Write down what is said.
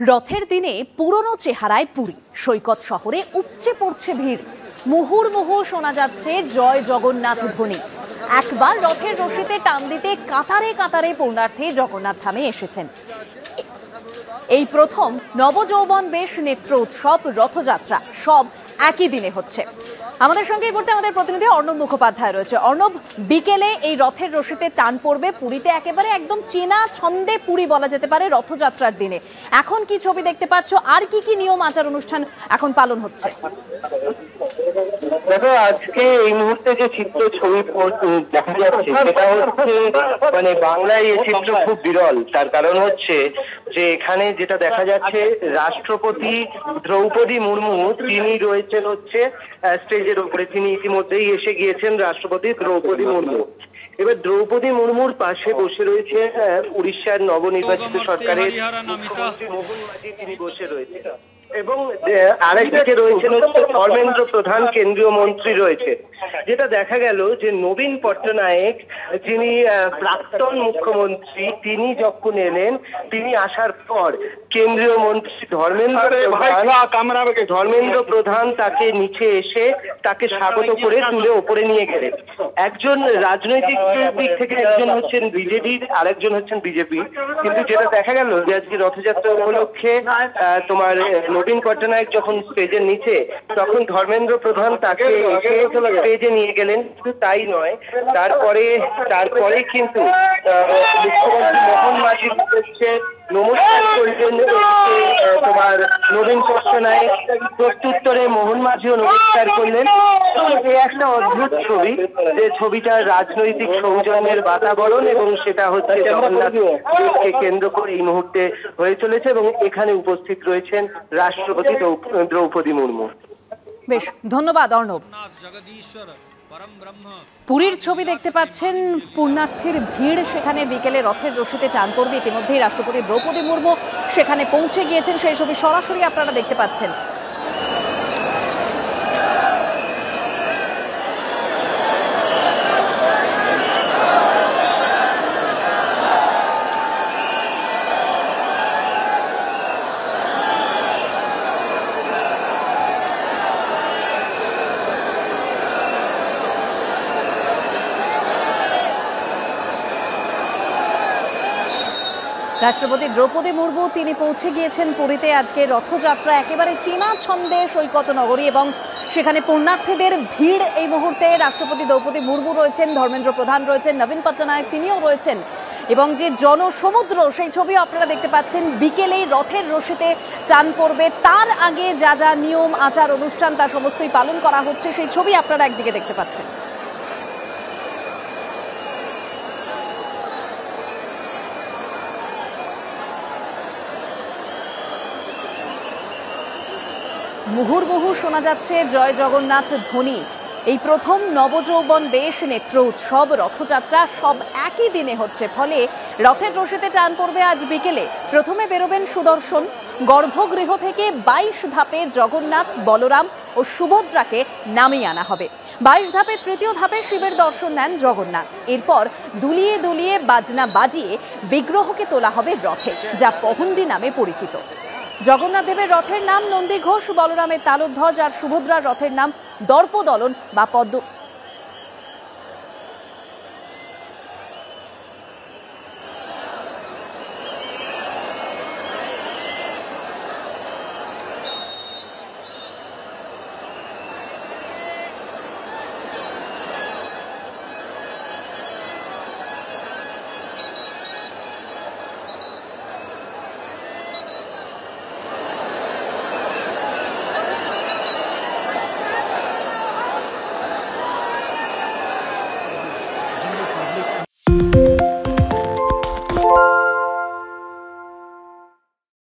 রথের দিনে পুরনো চেহারায় পুরী সৈকত শহরে উপচে পড়ছে ভিড়। মুহুর্মুহু শোনা যাচ্ছে জয় জগন্নাথ ধ্বনি। একবার রথের রশিতে টান দিতে কাতারে কাতারে পুণ্যার্থী জগন্নাথ ধামে এসেছেন। এই প্রথম নবযৌবন বেশ নেত্র উৎসব রথযাত্রা সব একই দিনে হচ্ছে। আমাদের সঙ্গে এই মুহূর্তে আমাদের প্রতিনিধি অর্ণব মুখোপাধ্যায় রয়েছে। অর্ণব, বিকেলে এই রথের রশিতে টান পড়বে পুরীতে, একেবারে একদম চেনা ছন্দে পুরী বলা যেতে পারে রথযাত্রার দিনে। এখন কি ছবি দেখতে পাচ্ছ, আর কি কি নিয়ম আচার অনুষ্ঠান এখন পালন হচ্ছে? দেখো, আজকে এই মুহূর্তে যে চিত্র ছবি দেখা যাচ্ছে সেটা হচ্ছে মানে বাংলায় এই চিত্র খুব বিরল। তার কারণ হচ্ছে যে এখানে যেটা দেখা যাচ্ছে রাষ্ট্রপতি দ্রৌপদী মুর্মু তিনি রয়েছেন হচ্ছে স্টেজের উপরে। তিনি ইতিমধ্যেই এসে গিয়েছেন রাষ্ট্রপতি দ্রৌপদী মুর্মু। এবার দ্রৌপদী মুর্মুর পাশে বসে রয়েছে উড়িষ্যার নবনির্বাচিত সরকারের মুখ্যমন্ত্রী মোহন মাঝি, তিনি বসে রয়েছেন। এবং আরেকদিকে রয়েছেন হচ্ছে ধর্মেন্দ্র প্রধান, কেন্দ্রীয় মন্ত্রী রয়েছে। যেটা দেখা গেল যে নবীন পট্টনায়ক যিনি প্রাক্তন মুখ্যমন্ত্রী, তিনি যখন এলেন, তিনি আসার পর কেন্দ্রীয় মন্ত্রী ধর্মেন্দ্র প্রধান তাকে নিচে এসে তাকে স্বাগত করে তুলে ওপরে নিয়ে গেলেন। একজন রাজনৈতিক দিক থেকে একজন হচ্ছেন বিজেপির, আরেকজন হচ্ছেন বিজেপি। কিন্তু যেটা দেখা গেল যে আজকে রথযাত্রা উপলক্ষে তোমার নবীন পট্টনায়ক যখন স্টেজের নিচে, তখন ধর্মেন্দ্র প্রধান তাকে স্টেজে নিয়ে গেলেন। শুধু তাই নয়, তারপরে কিন্তু মুখ্যমন্ত্রী মোহন মাঝি হচ্ছে নমস্কার করলেন তোমার নবীন পট্টনায়ক, প্রত্যুত্তরে মোহন মাঝিও নমস্কার করলেন। এই একটা অদ্ভুত ছবি, যে ছবিটা রাজনৈতিক সৌজন্যের বাতাবরণ, এবং সেটা হচ্ছে জগন্নাথকে কেন্দ্র করে এই মুহূর্তে হয়ে চলেছে। এবং এখানে উপস্থিত রয়েছেন রাষ্ট্রপতি দ্রৌপদী মুর্মু। বেশ, ধন্যবাদ অর্ণব। পুরীর ছবি দেখতে পাচ্ছেন, পুণ্যার্থীর ভিড় সেখানে। বিকেলে রথের রশিতে টান পড়বে, ইতিমধ্যেই রাষ্ট্রপতি দ্রৌপদী মুর্মু সেখানে পৌঁছে গিয়েছেন। সেই ছবি সরাসরি আপনারা দেখতে পাচ্ছেন। রাষ্ট্রপতি দ্রৌপদী মুর্মু তিনি পৌঁছে গিয়েছেন পুরীতে। আজকে রথযাত্রা একেবারে চেনা ছন্দে সৈকত নগরী, এবং সেখানে পুণ্যার্থীদের ভিড় এই মুহূর্তে। রাষ্ট্রপতি দ্রৌপদী মুর্মু রয়েছেন, ধর্মেন্দ্র প্রধান রয়েছেন, নবীন পট্টনায়ক তিনিও রয়েছেন, এবং যে জনসমুদ্র সেই ছবিও আপনারা দেখতে পাচ্ছেন। বিকেলেই রথের রশিতে টান পড়বে, তার আগে যা যা নিয়ম আচার অনুষ্ঠান তা সমস্তই পালন করা হচ্ছে, সেই ছবি আপনারা একদিকে দেখতে পাচ্ছেন। মুহুর্মুহু শোনা যাচ্ছে জয় জগন্নাথ ধ্বনি। এই প্রথম নবযৌবন বেশ নেত্র উৎসব রথযাত্রা সব একই দিনে হচ্ছে, ফলে রথের রশিতে টান পড়বে আজ বিকেলে। প্রথমে বেরোবেন সুদর্শন। গর্ভগৃহ থেকে 22 ধাপে জগন্নাথ, বলরাম ও সুভদ্রাকে নামিয়ে আনা হবে। 22 ধাপে তৃতীয় ধাপে শিবের দর্শন নেন জগন্নাথ। এরপর দুলিয়ে দুলিয়ে বাজনা বাজিয়ে বিগ্রহকে তোলা হবে রথে, যা পহণ্ডি নামে পরিচিত। জগন্নাথ দেবের রথের নাম নন্দী ঘোষ, বলরামের তালধ্বজ আর সুভদ্রার রথের নাম দর্পদলন বা